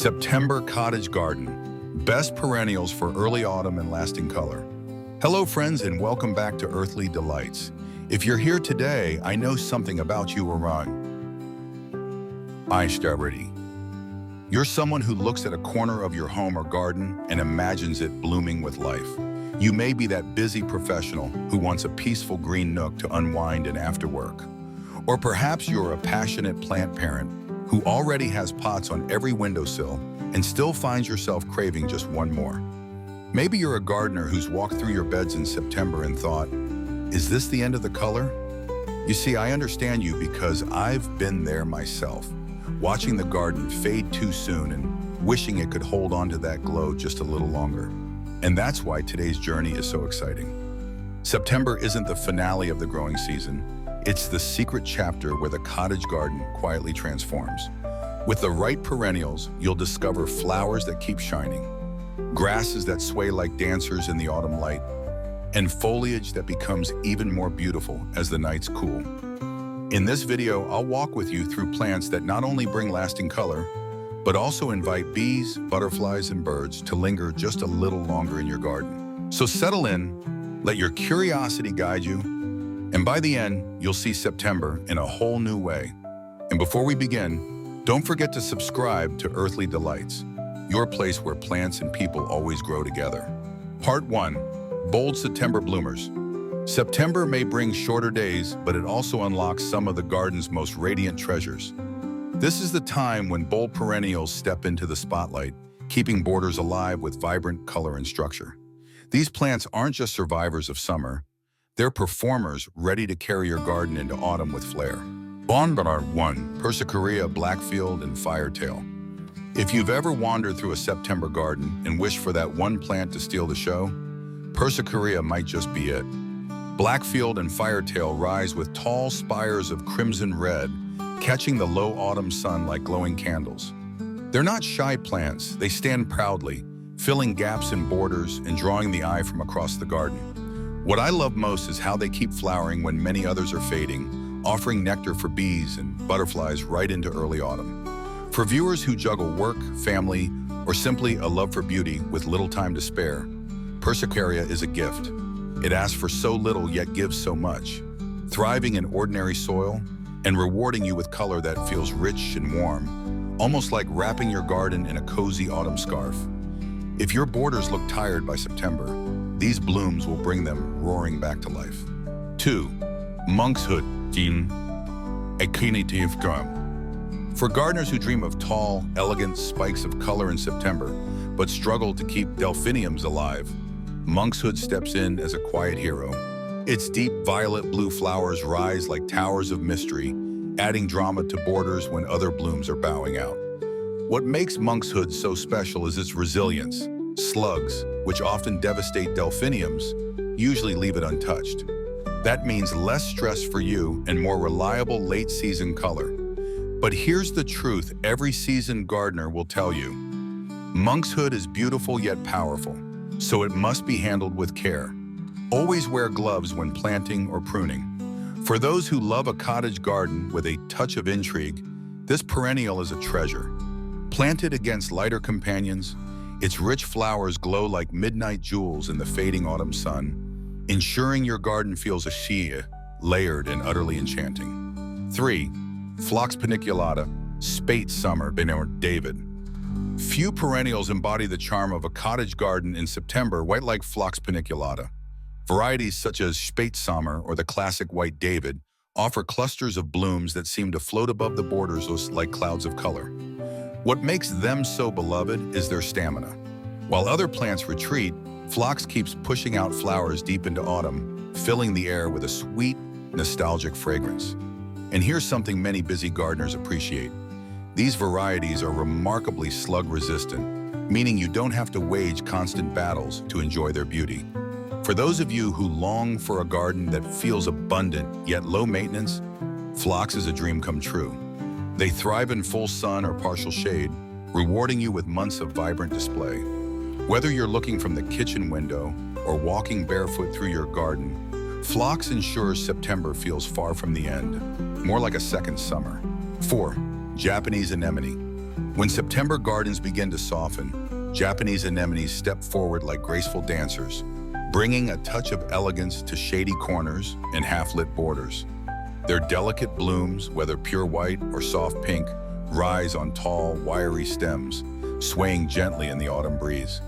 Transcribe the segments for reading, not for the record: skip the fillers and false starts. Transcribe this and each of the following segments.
September Cottage Garden, best perennials for early autumn and lasting color. Hello friends and welcome back to Earthly Delights. If you're here today, I know something about you are wrong. Strawberry. You're someone who looks at a corner of your home or garden and imagines it blooming with life. You may be that busy professional who wants a peaceful green nook to unwind in after work. Or perhaps you're a passionate plant parent who already has pots on every windowsill and still finds yourself craving just one more. Maybe you're a gardener who's walked through your beds in September and thought, is this the end of the color? You see, I understand you because I've been there myself, watching the garden fade too soon and wishing it could hold on to that glow just a little longer. And that's why today's journey is so exciting. September isn't the finale of the growing season. It's the secret chapter where the cottage garden quietly transforms. With the right perennials, you'll discover flowers that keep shining, grasses that sway like dancers in the autumn light, and foliage that becomes even more beautiful as the nights cool. In this video, I'll walk with you through plants that not only bring lasting color, but also invite bees, butterflies, and birds to linger just a little longer in your garden. So settle in, let your curiosity guide you, and by the end, you'll see September in a whole new way. And before we begin, don't forget to subscribe to Earthly Delights, your place where plants and people always grow together. Part 1. Bold September bloomers. September may bring shorter days, but it also unlocks some of the garden's most radiant treasures. This is the time when bold perennials step into the spotlight, keeping borders alive with vibrant color and structure. These plants aren't just survivors of summer, they're performers ready to carry your garden into autumn with flair. Bondar 1, Persicaria, Blackfield, and Firetail. If you've ever wandered through a September garden and wished for that one plant to steal the show, Persicaria might just be it. Blackfield and Firetail rise with tall spires of crimson red, catching the low autumn sun like glowing candles. They're not shy plants, they stand proudly, filling gaps in borders and drawing the eye from across the garden. What I love most is how they keep flowering when many others are fading, offering nectar for bees and butterflies right into early autumn. For viewers who juggle work, family, or simply a love for beauty with little time to spare, Persicaria is a gift. It asks for so little yet gives so much, thriving in ordinary soil and rewarding you with color that feels rich and warm, almost like wrapping your garden in a cozy autumn scarf. If your borders look tired by September, these blooms will bring them roaring back to life. 2. Monkshood, a cognitive gum. For gardeners who dream of tall, elegant spikes of color in September, but struggle to keep delphiniums alive, monkshood steps in as a quiet hero. Its deep violet-blue flowers rise like towers of mystery, adding drama to borders when other blooms are bowing out. What makes monkshood so special is its resilience. Slugs, which often devastate delphiniums, usually leave it untouched. That means less stress for you and more reliable late-season color. But here's the truth every seasoned gardener will tell you. Monkshood is beautiful yet powerful, so it must be handled with care. Always wear gloves when planting or pruning. For those who love a cottage garden with a touch of intrigue, this perennial is a treasure. Planted against lighter companions, its rich flowers glow like midnight jewels in the fading autumn sun, ensuring your garden feels a shea, layered and utterly enchanting. 3. Phlox paniculata, Spate Summer, Bernard David. Few perennials embody the charm of a cottage garden in September quite like Phlox paniculata. Varieties such as Spate Summer or the classic White David offer clusters of blooms that seem to float above the borders like clouds of color. What makes them so beloved is their stamina. While other plants retreat, Phlox keeps pushing out flowers deep into autumn, filling the air with a sweet, nostalgic fragrance. And here's something many busy gardeners appreciate. These varieties are remarkably slug-resistant, meaning you don't have to wage constant battles to enjoy their beauty. For those of you who long for a garden that feels abundant yet low maintenance, Phlox is a dream come true. They thrive in full sun or partial shade, rewarding you with months of vibrant display. Whether you're looking from the kitchen window or walking barefoot through your garden, Phlox ensures September feels far from the end, more like a second summer. 4. Japanese anemone. When September gardens begin to soften, Japanese anemones step forward like graceful dancers, bringing a touch of elegance to shady corners and half-lit borders. Their delicate blooms, whether pure white or soft pink, rise on tall, wiry stems, swaying gently in the autumn breeze.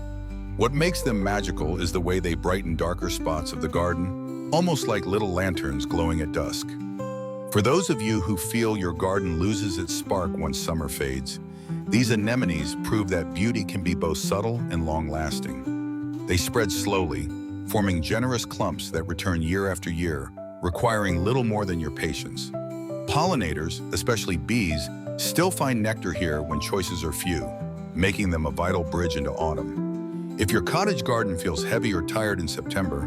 What makes them magical is the way they brighten darker spots of the garden, almost like little lanterns glowing at dusk. For those of you who feel your garden loses its spark once summer fades, these anemones prove that beauty can be both subtle and long-lasting. They spread slowly, forming generous clumps that return year after year, requiring little more than your patience. Pollinators, especially bees, still find nectar here when choices are few, making them a vital bridge into autumn. If your cottage garden feels heavy or tired in September,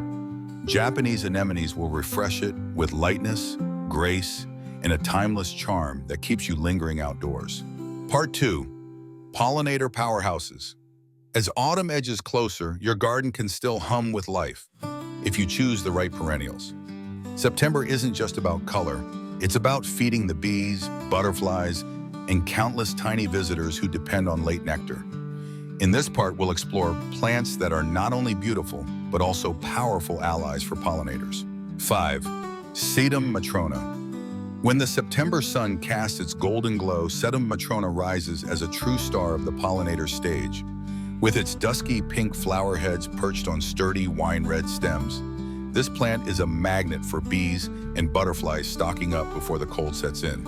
Japanese anemones will refresh it with lightness, grace, and a timeless charm that keeps you lingering outdoors. Part 2. Pollinator powerhouses. As autumn edges closer, your garden can still hum with life if you choose the right perennials. September isn't just about color, it's about feeding the bees, butterflies, and countless tiny visitors who depend on late nectar. In this part, we'll explore plants that are not only beautiful, but also powerful allies for pollinators. 5. Sedum matrona. When the September sun casts its golden glow, Sedum matrona rises as a true star of the pollinator stage. With its dusky pink flower heads perched on sturdy wine-red stems, this plant is a magnet for bees and butterflies stocking up before the cold sets in.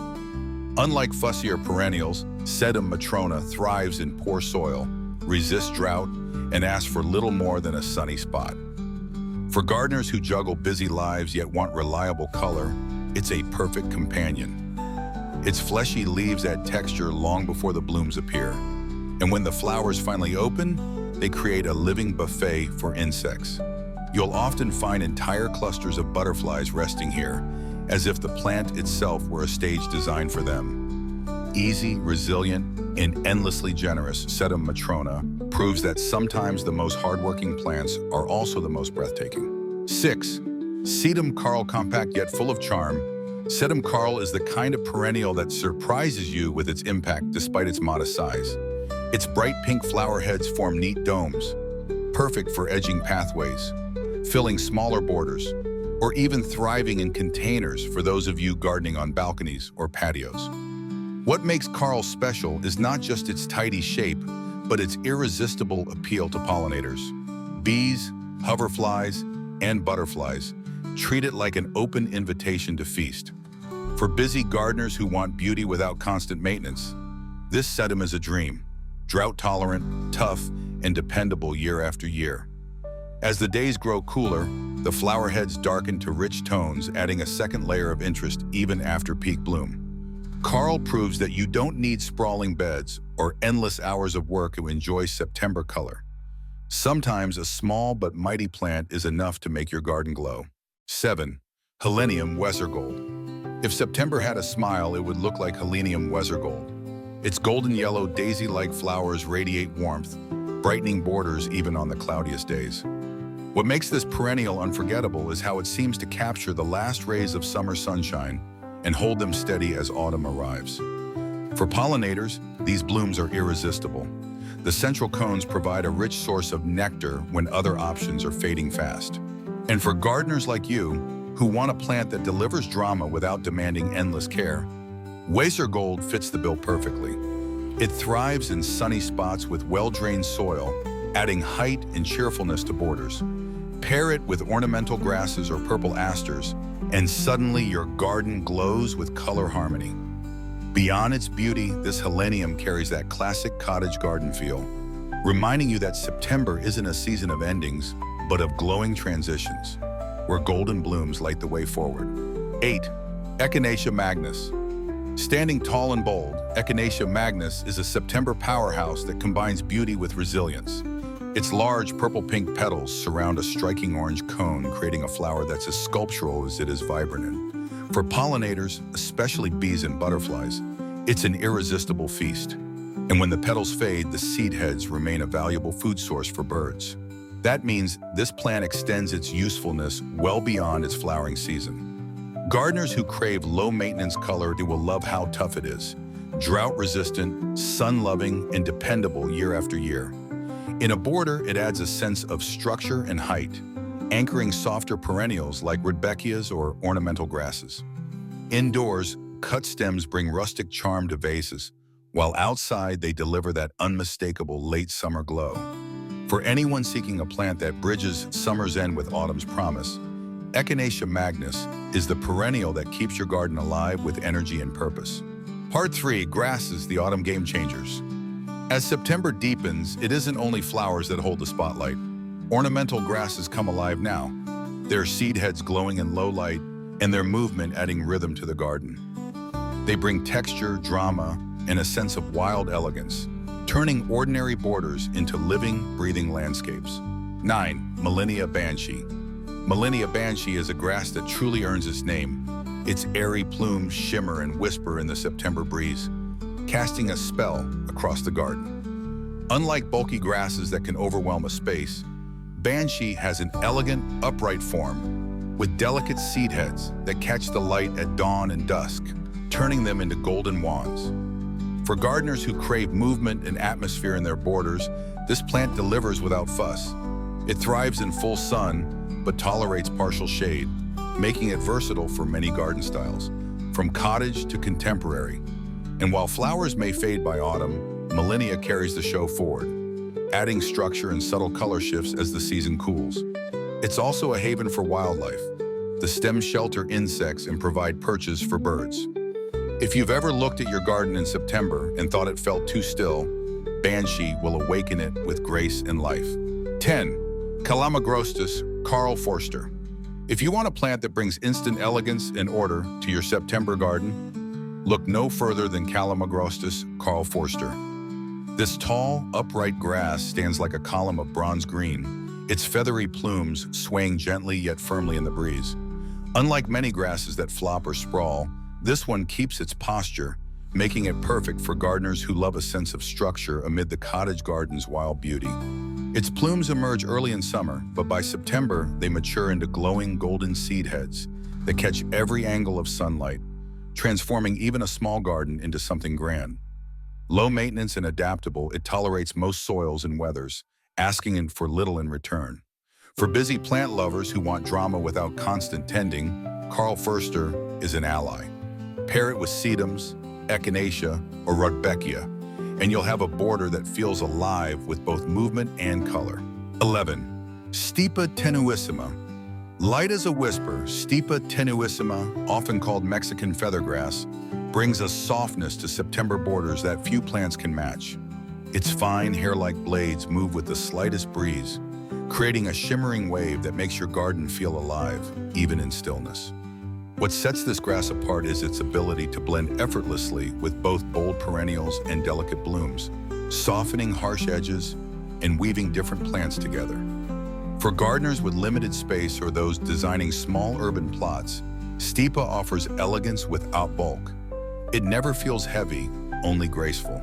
Unlike fussier perennials, Sedum matrona thrives in poor soil, resists drought, and asks for little more than a sunny spot. For gardeners who juggle busy lives yet want reliable color, it's a perfect companion. Its fleshy leaves add texture long before the blooms appear. And when the flowers finally open, they create a living buffet for insects. You'll often find entire clusters of butterflies resting here, as if the plant itself were a stage designed for them. Easy, resilient, and endlessly generous, Sedum matrona proves that sometimes the most hardworking plants are also the most breathtaking. 6. Sedum carl, compact yet full of charm. Sedum carl is the kind of perennial that surprises you with its impact despite its modest size. Its bright pink flower heads form neat domes, perfect for edging pathways, filling smaller borders, or even thriving in containers for those of you gardening on balconies or patios. What makes carl special is not just its tidy shape, but its irresistible appeal to pollinators. Bees, hoverflies, and butterflies treat it like an open invitation to feast. For busy gardeners who want beauty without constant maintenance, this sedum is a dream. Drought-tolerant, tough, and dependable year after year. As the days grow cooler, the flower heads darken to rich tones, adding a second layer of interest even after peak bloom. Carl proves that you don't need sprawling beds or endless hours of work to enjoy September color. Sometimes a small but mighty plant is enough to make your garden glow. 7. Helenium wesergold. If September had a smile, it would look like Helenium wesergold. Its golden yellow daisy-like flowers radiate warmth, brightening borders even on the cloudiest days. What makes this perennial unforgettable is how it seems to capture the last rays of summer sunshine and hold them steady as autumn arrives. For pollinators, these blooms are irresistible. The central cones provide a rich source of nectar when other options are fading fast. And for gardeners like you, who want a plant that delivers drama without demanding endless care, wesergold fits the bill perfectly. It thrives in sunny spots with well-drained soil, adding height and cheerfulness to borders. Pair it with ornamental grasses or purple asters, and suddenly your garden glows with color harmony. Beyond its beauty, this helenium carries that classic cottage garden feel, reminding you that September isn't a season of endings, but of glowing transitions, where golden blooms light the way forward. 8. Echinacea magnus. Standing tall and bold, Echinacea magnus is a September powerhouse that combines beauty with resilience. Its large purple-pink petals surround a striking orange cone, creating a flower that's as sculptural as it is vibrant. For pollinators, especially bees and butterflies, it's an irresistible feast. And when the petals fade, the seed heads remain a valuable food source for birds. That means this plant extends its usefulness well beyond its flowering season. Gardeners who crave low-maintenance color will love how tough it is, drought-resistant, sun-loving, and dependable year after year. In a border, it adds a sense of structure and height, anchoring softer perennials like rudbeckias or ornamental grasses. Indoors, cut stems bring rustic charm to vases, while outside they deliver that unmistakable late summer glow. For anyone seeking a plant that bridges summer's end with autumn's promise, Echinacea magnus is the perennial that keeps your garden alive with energy and purpose. Part 3, grasses, the autumn game changers. As September deepens, it isn't only flowers that hold the spotlight. Ornamental grasses come alive now, their seed heads glowing in low light and their movement adding rhythm to the garden. They bring texture, drama, and a sense of wild elegance, turning ordinary borders into living, breathing landscapes. 9. Millennia Banshee. Millennia Banshee is a grass that truly earns its name. Its airy plumes shimmer and whisper in the September breeze, casting a spell across the garden. Unlike bulky grasses that can overwhelm a space, Banshee has an elegant, upright form with delicate seed heads that catch the light at dawn and dusk, turning them into golden wands. For gardeners who crave movement and atmosphere in their borders, this plant delivers without fuss. It thrives in full sun, but tolerates partial shade, making it versatile for many garden styles, from cottage to contemporary. And while flowers may fade by autumn, Millennia carries the show forward, adding structure and subtle color shifts as the season cools. It's also a haven for wildlife. The stems shelter insects and provide perches for birds. If you've ever looked at your garden in September and thought it felt too still, Banshee will awaken it with grace and life. 10. Calamagrostis, Carl Forster. If you want a plant that brings instant elegance and order to your September garden, look no further than Calamagrostis, Carl Forster. This tall, upright grass stands like a column of bronze green, its feathery plumes swaying gently yet firmly in the breeze. Unlike many grasses that flop or sprawl, this one keeps its posture, making it perfect for gardeners who love a sense of structure amid the cottage garden's wild beauty. Its plumes emerge early in summer, but by September, they mature into glowing golden seed heads that catch every angle of sunlight, transforming even a small garden into something grand. Low maintenance and adaptable, it tolerates most soils and weathers, asking for little in return. For busy plant lovers who want drama without constant tending, Carl Forster is an ally. Pair it with sedums, echinacea, or rudbeckia, and you'll have a border that feels alive with both movement and color. 11. Stipa tenuissima. Light as a whisper, Stipa tenuissima, often called Mexican feathergrass, brings a softness to September borders that few plants can match. Its fine hair-like blades move with the slightest breeze, creating a shimmering wave that makes your garden feel alive, even in stillness. What sets this grass apart is its ability to blend effortlessly with both bold perennials and delicate blooms, softening harsh edges and weaving different plants together. For gardeners with limited space or those designing small urban plots, Stipa offers elegance without bulk. It never feels heavy, only graceful.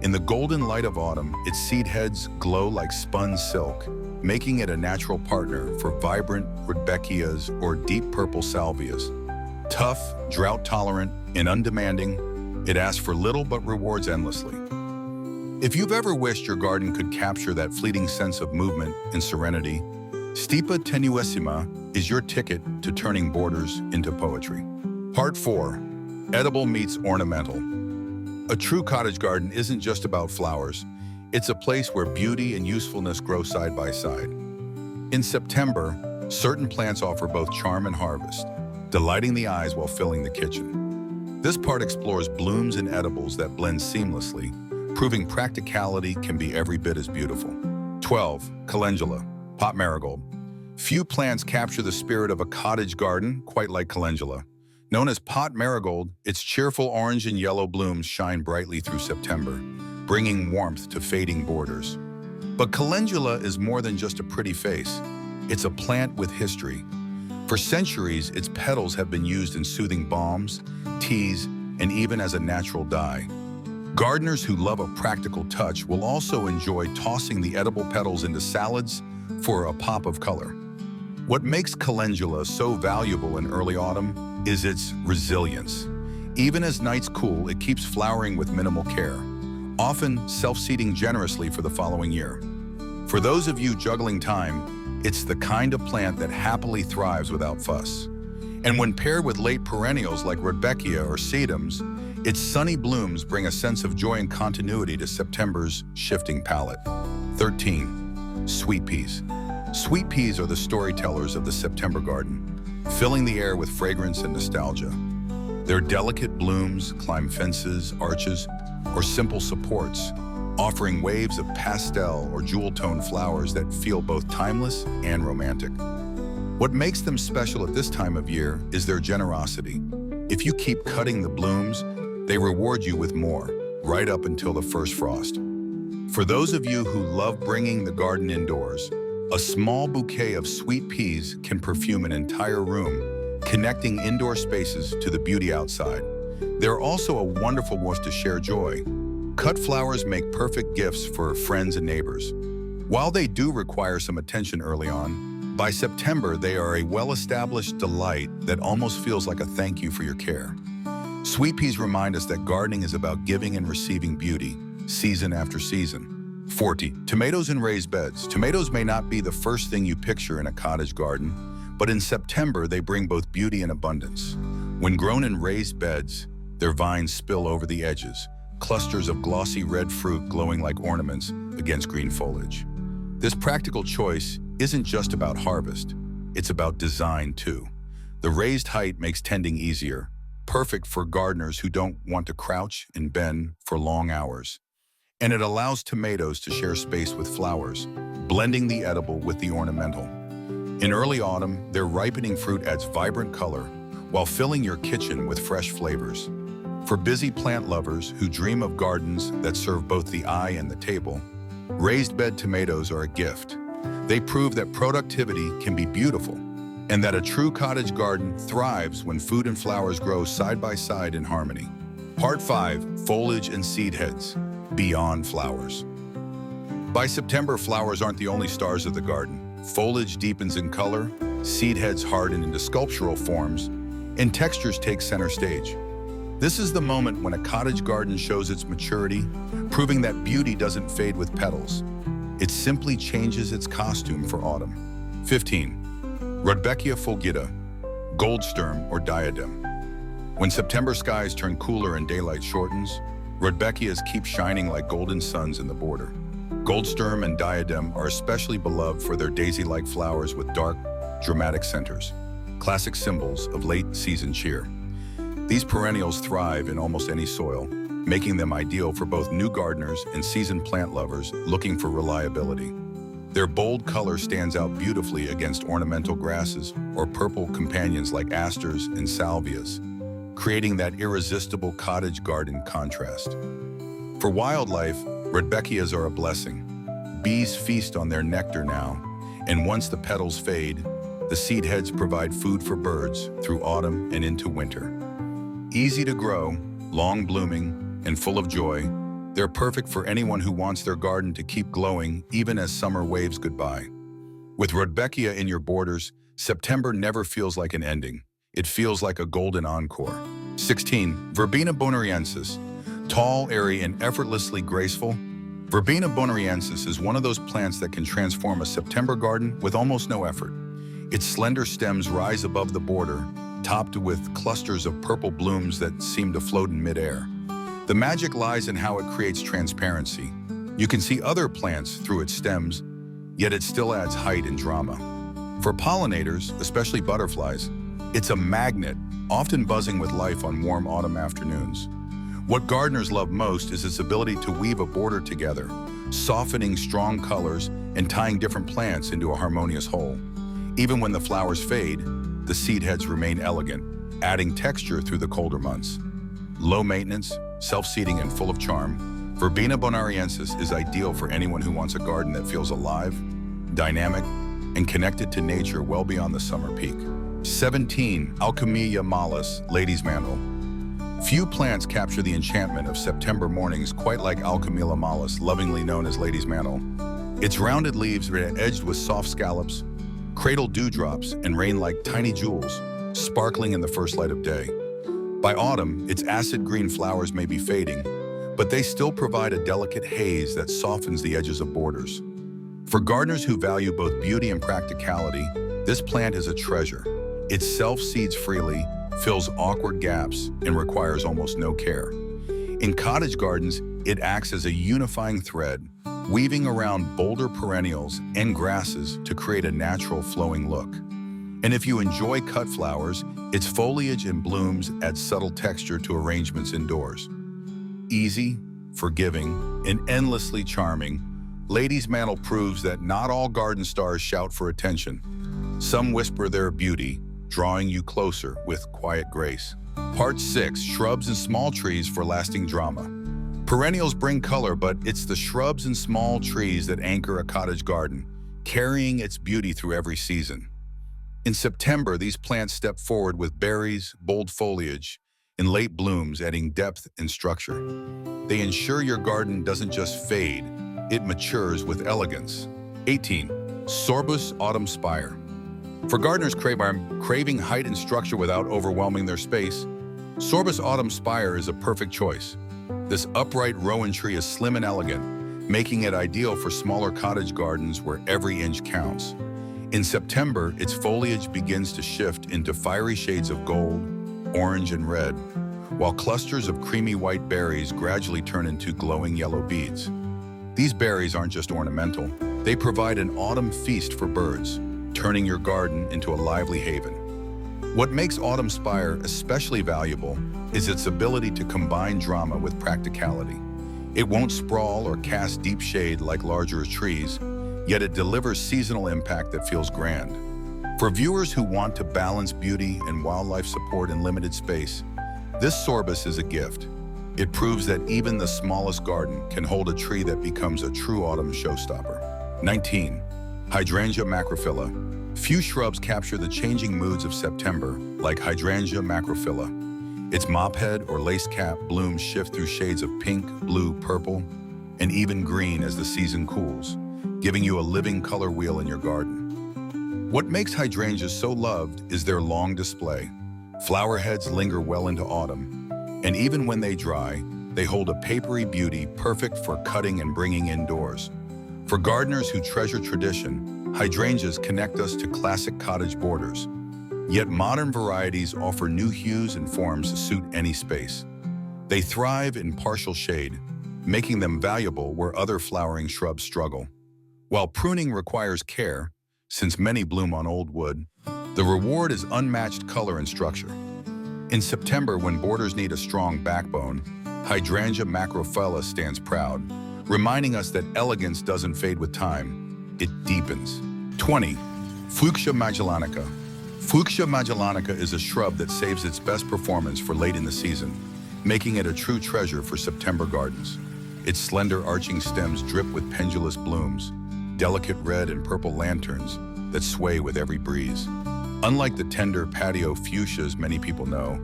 In the golden light of autumn, its seed heads glow like spun silk, making it a natural partner for vibrant rudbeckias or deep purple salvias. Tough, drought-tolerant, and undemanding, it asks for little but rewards endlessly. If you've ever wished your garden could capture that fleeting sense of movement and serenity, Stipa tenuissima is your ticket to turning borders into poetry. Part 4. Edible meets ornamental. A true cottage garden isn't just about flowers. It's a place where beauty and usefulness grow side by side. In September, certain plants offer both charm and harvest, delighting the eyes while filling the kitchen. This part explores blooms and edibles that blend seamlessly, proving practicality can be every bit as beautiful. 12. Calendula, pot marigold. Few plants capture the spirit of a cottage garden quite like calendula. Known as pot marigold, its cheerful orange and yellow blooms shine brightly through September, bringing warmth to fading borders. But calendula is more than just a pretty face. It's a plant with history. For centuries, its petals have been used in soothing balms, teas, and even as a natural dye. Gardeners who love a practical touch will also enjoy tossing the edible petals into salads for a pop of color. What makes calendula so valuable in early autumn is its resilience. Even as nights cool, it keeps flowering with minimal care, often self-seeding generously for the following year. For those of you juggling time, it's the kind of plant that happily thrives without fuss. And when paired with late perennials like Rudbeckia or sedums, its sunny blooms bring a sense of joy and continuity to September's shifting palette. 13. Sweet peas. Sweet peas are the storytellers of the September garden, filling the air with fragrance and nostalgia. Their delicate blooms climb fences, arches, or simple supports, offering waves of pastel or jewel-toned flowers that feel both timeless and romantic. What makes them special at this time of year is their generosity. If you keep cutting the blooms, they reward you with more, right up until the first frost. For those of you who love bringing the garden indoors, a small bouquet of sweet peas can perfume an entire room, connecting indoor spaces to the beauty outside. They're also a wonderful way to share joy. Cut flowers make perfect gifts for friends and neighbors. While they do require some attention early on, by September they are a well-established delight that almost feels like a thank you for your care. Sweet peas remind us that gardening is about giving and receiving beauty, season after season. 40. Tomatoes in raised beds. Tomatoes may not be the first thing you picture in a cottage garden, but in September they bring both beauty and abundance. When grown in raised beds, their vines spill over the edges, clusters of glossy red fruit glowing like ornaments against green foliage. This practical choice isn't just about harvest, it's about design too. The raised height makes tending easier, perfect for gardeners who don't want to crouch and bend for long hours. And it allows tomatoes to share space with flowers, blending the edible with the ornamental. In early autumn, their ripening fruit adds vibrant color while filling your kitchen with fresh flavors. For busy plant lovers who dream of gardens that serve both the eye and the table, raised bed tomatoes are a gift. They prove that productivity can be beautiful and that a true cottage garden thrives when food and flowers grow side by side in harmony. Part 5. Foliage and seed heads. Beyond flowers. By September, flowers aren't the only stars of the garden. Foliage deepens in color, seed heads harden into sculptural forms, and textures take center stage. This is the moment when a cottage garden shows its maturity, proving that beauty doesn't fade with petals. It simply changes its costume for autumn. 15. Rudbeckia fulgida, goldsturm or diadem. When September skies turn cooler and daylight shortens, Rudbeckias keep shining like golden suns in the border. Goldsturm and diadem are especially beloved for their daisy-like flowers with dark, dramatic centers, classic symbols of late-season cheer. These perennials thrive in almost any soil, making them ideal for both new gardeners and seasoned plant lovers looking for reliability. Their bold color stands out beautifully against ornamental grasses or purple companions like asters and salvias, creating that irresistible cottage garden contrast. For wildlife, Rudbeckias are a blessing. Bees feast on their nectar now, and once the petals fade, the seed heads provide food for birds through autumn and into winter. Easy to grow, long blooming, and full of joy, they're perfect for anyone who wants their garden to keep glowing even as summer waves goodbye. With Rudbeckia in your borders, September never feels like an ending. It feels like a golden encore. 16. Verbena bonariensis. Tall, airy, and effortlessly graceful, Verbena bonariensis is one of those plants that can transform a September garden with almost no effort. Its slender stems rise above the border, topped with clusters of purple blooms that seem to float in midair. The magic lies in how it creates transparency. You can see other plants through its stems, yet it still adds height and drama. For pollinators, especially butterflies, it's a magnet, often buzzing with life on warm autumn afternoons. What gardeners love most is its ability to weave a border together, softening strong colors and tying different plants into a harmonious whole. Even when the flowers fade, the seed heads remain elegant, adding texture through the colder months. Low maintenance, self-seeding, and full of charm, Verbena bonariensis is ideal for anyone who wants a garden that feels alive, dynamic, and connected to nature well beyond the summer peak. 17. Alchemilla malus, lady's mantle. Few plants capture the enchantment of September mornings quite like Alchemilla malus, lovingly known as lady's mantle. Its rounded leaves are edged with soft scallops, cradle dewdrops, and rain like tiny jewels, sparkling in the first light of day. By autumn, its acid green flowers may be fading, but they still provide a delicate haze that softens the edges of borders. For gardeners who value both beauty and practicality, this plant is a treasure. It self-seeds freely, fills awkward gaps, and requires almost no care. In cottage gardens, it acts as a unifying thread, weaving around bolder perennials and grasses to create a natural flowing look. And if you enjoy cut flowers, its foliage and blooms add subtle texture to arrangements indoors. Easy, forgiving, and endlessly charming, Lady's Mantle proves that not all garden stars shout for attention. Some whisper their beauty, drawing you closer with quiet grace. Part 6, Shrubs and Small Trees for Lasting Drama. Perennials bring color, but it's the shrubs and small trees that anchor a cottage garden, carrying its beauty through every season. In September, these plants step forward with berries, bold foliage, and late blooms adding depth and structure. They ensure your garden doesn't just fade, it matures with elegance. 18. Sorbus Autumn Spire. For gardeners craving height and structure without overwhelming their space, Sorbus Autumn Spire is a perfect choice. This upright rowan tree is slim and elegant, making it ideal for smaller cottage gardens where every inch counts. In September, its foliage begins to shift into fiery shades of gold, orange, and red, while clusters of creamy white berries gradually turn into glowing yellow beads. These berries aren't just ornamental, they provide an autumn feast for birds, turning your garden into a lively haven. What makes Autumn Spire especially valuable is its ability to combine drama with practicality. It won't sprawl or cast deep shade like larger trees, yet it delivers seasonal impact that feels grand. For viewers who want to balance beauty and wildlife support in limited space, this Sorbus is a gift. It proves that even the smallest garden can hold a tree that becomes a true autumn showstopper. 19. Hydrangea macrophylla. Few shrubs capture the changing moods of September like Hydrangea macrophylla. Its mophead or lace cap blooms shift through shades of pink, blue, purple, and even green as the season cools, giving you a living color wheel in your garden. What makes hydrangeas so loved is their long display. Flower heads linger well into autumn, and even when they dry, they hold a papery beauty perfect for cutting and bringing indoors. For gardeners who treasure tradition, hydrangeas connect us to classic cottage borders. Yet modern varieties offer new hues and forms to suit any space. They thrive in partial shade, making them valuable where other flowering shrubs struggle. While pruning requires care, since many bloom on old wood, the reward is unmatched color and structure. In September, when borders need a strong backbone, Hydrangea macrophylla stands proud, reminding us that elegance doesn't fade with time, it deepens. 20. Fuchsia magellanica. Fuchsia magellanica is a shrub that saves its best performance for late in the season, making it a true treasure for September gardens. Its slender arching stems drip with pendulous blooms, delicate red and purple lanterns that sway with every breeze. Unlike the tender patio fuchsias many people know,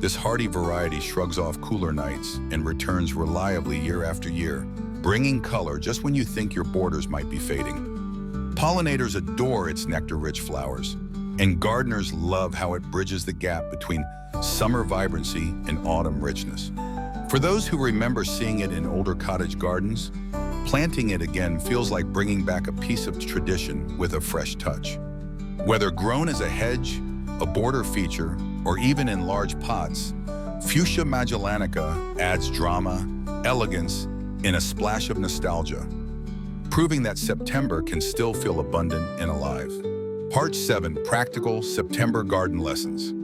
this hardy variety shrugs off cooler nights and returns reliably year after year, bringing color just when you think your borders might be fading. Pollinators adore its nectar-rich flowers, and gardeners love how it bridges the gap between summer vibrancy and autumn richness. For those who remember seeing it in older cottage gardens, planting it again feels like bringing back a piece of tradition with a fresh touch. Whether grown as a hedge, a border feature, or even in large pots, Fuchsia magellanica adds drama, elegance, and a splash of nostalgia, proving that September can still feel abundant and alive. Part 7, Practical September Garden Lessons.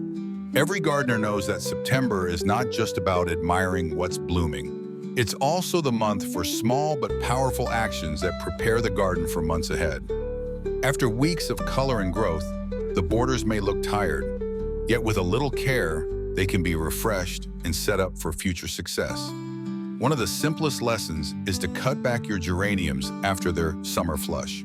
Every gardener knows that September is not just about admiring what's blooming. It's also the month for small but powerful actions that prepare the garden for months ahead. After weeks of color and growth, the borders may look tired, yet with a little care, they can be refreshed and set up for future success. One of the simplest lessons is to cut back your geraniums after their summer flush.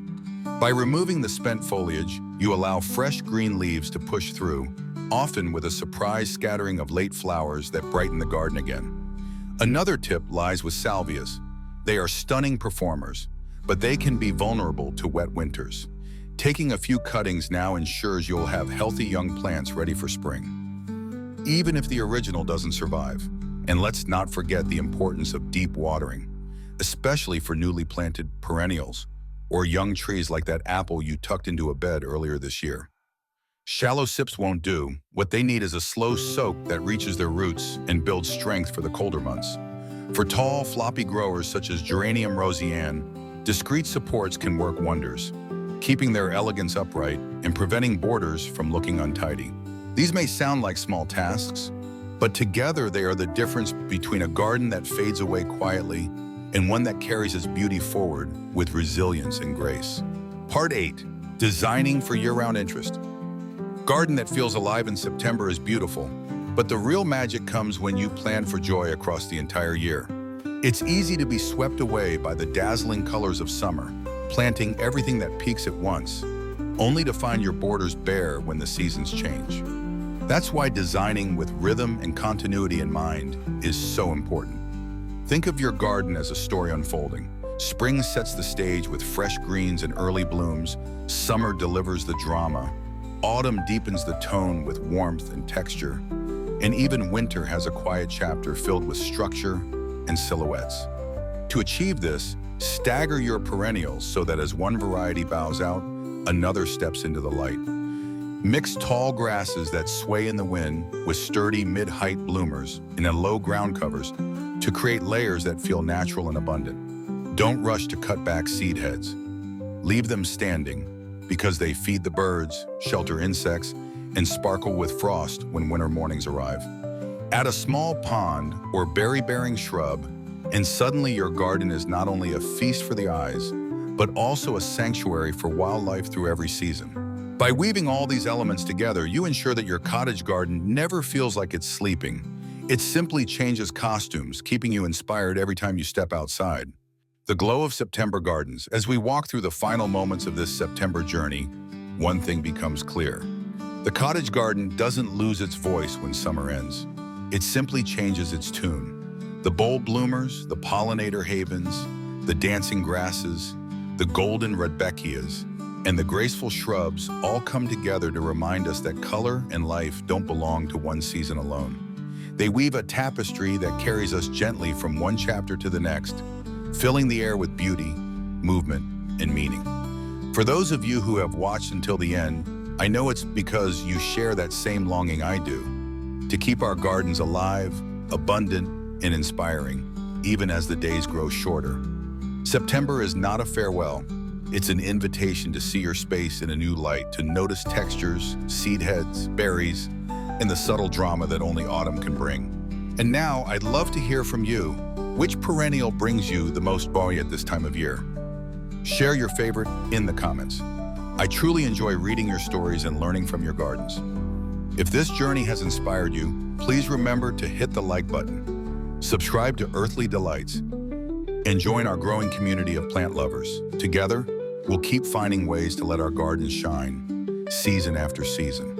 By removing the spent foliage, you allow fresh green leaves to push through, often with a surprise scattering of late flowers that brighten the garden again. Another tip lies with salvias. They are stunning performers, but they can be vulnerable to wet winters. Taking a few cuttings now ensures you'll have healthy young plants ready for spring. even if the original doesn't survive. And let's not forget the importance of deep watering, especially for newly planted perennials or young trees like that apple you tucked into a bed earlier this year. Shallow sips won't do. What they need is a slow soak that reaches their roots and builds strength for the colder months. For tall, floppy growers such as Geranium Roseanne, discreet supports can work wonders, keeping their elegance upright and preventing borders from looking untidy. These may sound like small tasks, but together they are the difference between a garden that fades away quietly and one that carries its beauty forward with resilience and grace. Part 8. Designing for year-round interest. Garden that feels alive in September is beautiful, but the real magic comes when you plan for joy across the entire year. It's easy to be swept away by the dazzling colors of summer, planting everything that peaks at once, only to find your borders bare when the seasons change. That's why designing with rhythm and continuity in mind is so important. Think of your garden as a story unfolding. Spring sets the stage with fresh greens and early blooms. Summer delivers the drama. Autumn deepens the tone with warmth and texture. And even winter has a quiet chapter filled with structure and silhouettes. To achieve this, stagger your perennials so that as one variety bows out, another steps into the light. Mix tall grasses that sway in the wind with sturdy mid-height bloomers in low ground covers to create layers that feel natural and abundant. Don't rush to cut back seed heads. Leave them standing because they feed the birds, shelter insects, and sparkle with frost when winter mornings arrive. Add a small pond or berry-bearing shrub, and suddenly your garden is not only a feast for the eyes, but also a sanctuary for wildlife through every season. By weaving all these elements together, you ensure that your cottage garden never feels like it's sleeping. It simply changes costumes, keeping you inspired every time you step outside. The glow of September gardens. As we walk through the final moments of this September journey, one thing becomes clear. The cottage garden doesn't lose its voice when summer ends. It simply changes its tune. The bold bloomers, the pollinator havens, the dancing grasses, the golden rudbeckias, and the graceful shrubs all come together to remind us that color and life don't belong to one season alone. They weave a tapestry that carries us gently from one chapter to the next, filling the air with beauty, movement, and meaning. For those of you who have watched until the end, I know it's because you share that same longing I do, to keep our gardens alive, abundant, and inspiring, even as the days grow shorter. September is not a farewell. It's an invitation to see your space in a new light, to notice textures, seed heads, berries, and the subtle drama that only autumn can bring. And now, I'd love to hear from you. Which perennial brings you the most joy at this time of year? Share your favorite in the comments. I truly enjoy reading your stories and learning from your gardens. If this journey has inspired you, please remember to hit the like button, subscribe to Earthly Delights, and join our growing community of plant lovers. Together, we'll keep finding ways to let our gardens shine, season after season.